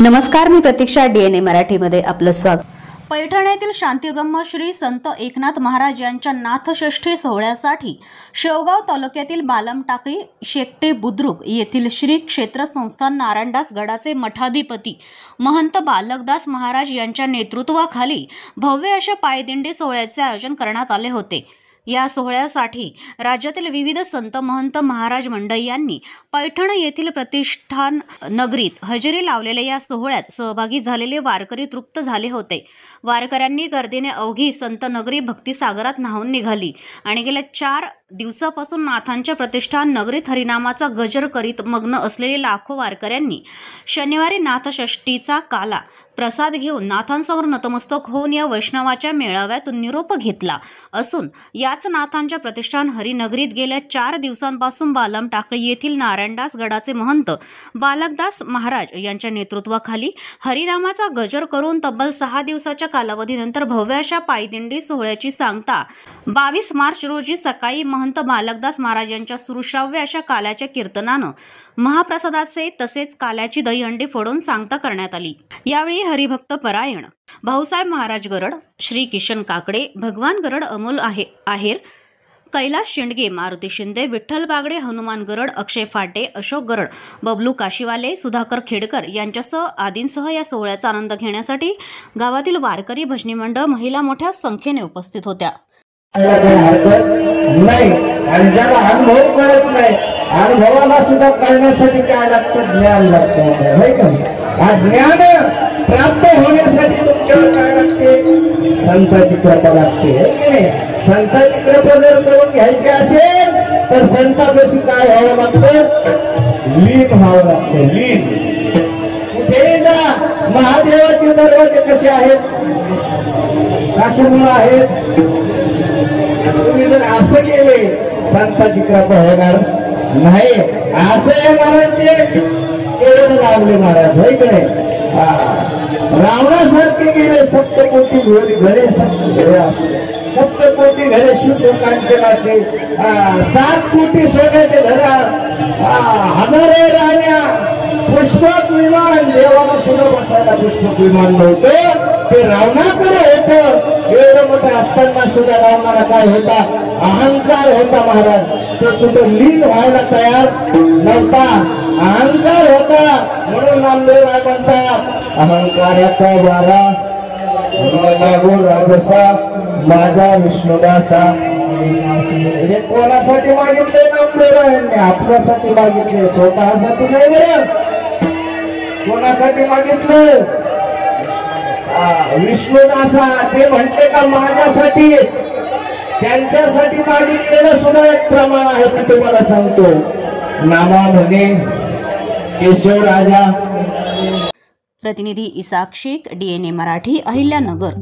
नमस्कार, मी प्रतीक्षा. DNA मराठीमध्ये आपलं स्वागत. पैठण येथील शांतीब्रह्म श्री संत एकनाथ महाराज यांच्या नाथषष्ठी सोहळ्यासाठी शेवगाव तालुक्यातील बालमटाकळी शेकटे बुद्रुक येथील श्री क्षेत्र संस्थान नारायणदास गडाचे मठाधिपती महंत बालकदास महाराज यांच्या नेतृत्वाखाली भव्य अशा पायदिंडी सोहळ्याचे आयोजन करण्यात आले होते. या सोहळ्यासाठी राज्यातील विविध संत महंत महाराज मंडळी यांनी पैठण येथील प्रतिष्ठान नगरीत हजेरी लावलेल्या या सोहळ्यात सहभागी झालेले वारकरी तृप्त झाले होते. वारकऱ्यांनी गर्दीने अवघी संत नगरी भक्तिसागरात न्हावून निघाली आणि गेल्या 4 दिवसापासून नाथांच्या प्रतिष्ठान नगरीत हरिनामाचा गजर करीत मग्न असलेले लाखो वारकऱ्यांनी शनिवारी नाथषष्ठीचा काला प्रसाद घेऊन नाथांसमोर नतमस्तक होऊन या वैष्णवाच्या मेळाव्यातून निरोप घेतला असून याच नाथांच्या प्रतिष्ठान हरिनगरीत गेल्या 4 दिवसांपासून बालमटाकळी येथील नारायणदास गडाचे महंत बालकदास महाराज यांच्या नेतृत्वाखाली हरिनामाचा गजर करून तब्बल 6 दिवसाच्या कालावधीनंतर भव्य अशा पायदिंडी सोहळ्याची सांगता 22 मार्च रोजी सकाळी महंत बालकदास महाराज यांच्या सुश्राव्य अशा काल्याच्या कीर्तनानं महाप्रसादाचे तसेच काल्याची दहीहंडी फोडून सांगता करण्यात आली. यावेळी हरिभक्त परायण भाऊसाहेब महाराज गरड, श्री किशन काकडे, भगवान गरड, अमोल आहेर, कैलास शेंडगे, मारुती शिंदे, विठ्ठल बागडे, हनुमान गरड, अक्षय फाटे, अशोक गरड, बबलू काशीवाले, सुधाकर खेडकर यांच्यासह आदींसह या सोहळ्याचा आनंद घेण्यासाठी गावातील वारकरी, भजनी मंडळ, महिला मोठ्या संख्येने उपस्थित होत्या. नाही आणि ज्याला अनुभव कळत नाही, अनुभवाला सुद्धा कळण्यासाठी काय लागतं? ज्ञान लागतं. ज्ञान प्राप्त होण्यासाठी तुमच्यावर काय लागते? संतांची कृपा लागते. संतांची कृपा जर करून घ्यायची असेल तर संतांपाशी काय व्हावं लागतं? लीन व्हावं लागतं. लीन. कुठेही जा, महादेवाचे दरवाजे कसे आहेत? कशामुळे आहेत? तुम्ही जर असं केले संतांची कृपा होणार नाही. असं महाराजचे केवळ लावले महाराज आहे की नाही? रावणासारखे गेले सप्तकोटी घरे, सप्तकोटी घरे शुद्ध कांचनाचे, 7 कोटी सोन्याचे घरा, हजारो राण्या, पुष्पक विमान. देवाला सुद्धा बसायला पुष्पक विमान नव्हतं, ते रावणाकडे होतं. एवढं मोठं असताना सुद्धा रावणाला काय होता? अहंकार होता महाराज. तो कुठं लीन व्हायला तयार नव्हता, अहंकार होता. म्हणून नामदेव म्हणतात, अहंकाराचा वारा लागो राजसा माझा विष्णुदासा. म्हणजे कोणासाठी मागितले नामदेव? आपल्यासाठी मागितले, स्वतःसाठी नाही. बरं, कोणासाठी मागितलं? विष्णुदासा. ते म्हणते का माझ्यासाठी? त्यांच्यासाठी मागितलेलं सुद्धा एक प्रमाण आहे ते तुम्हाला सांगतो. नामा म्हणे केशव राजा. प्रतिनिधी इसाक शेख, DNA मराठी, अहिल्यानगर.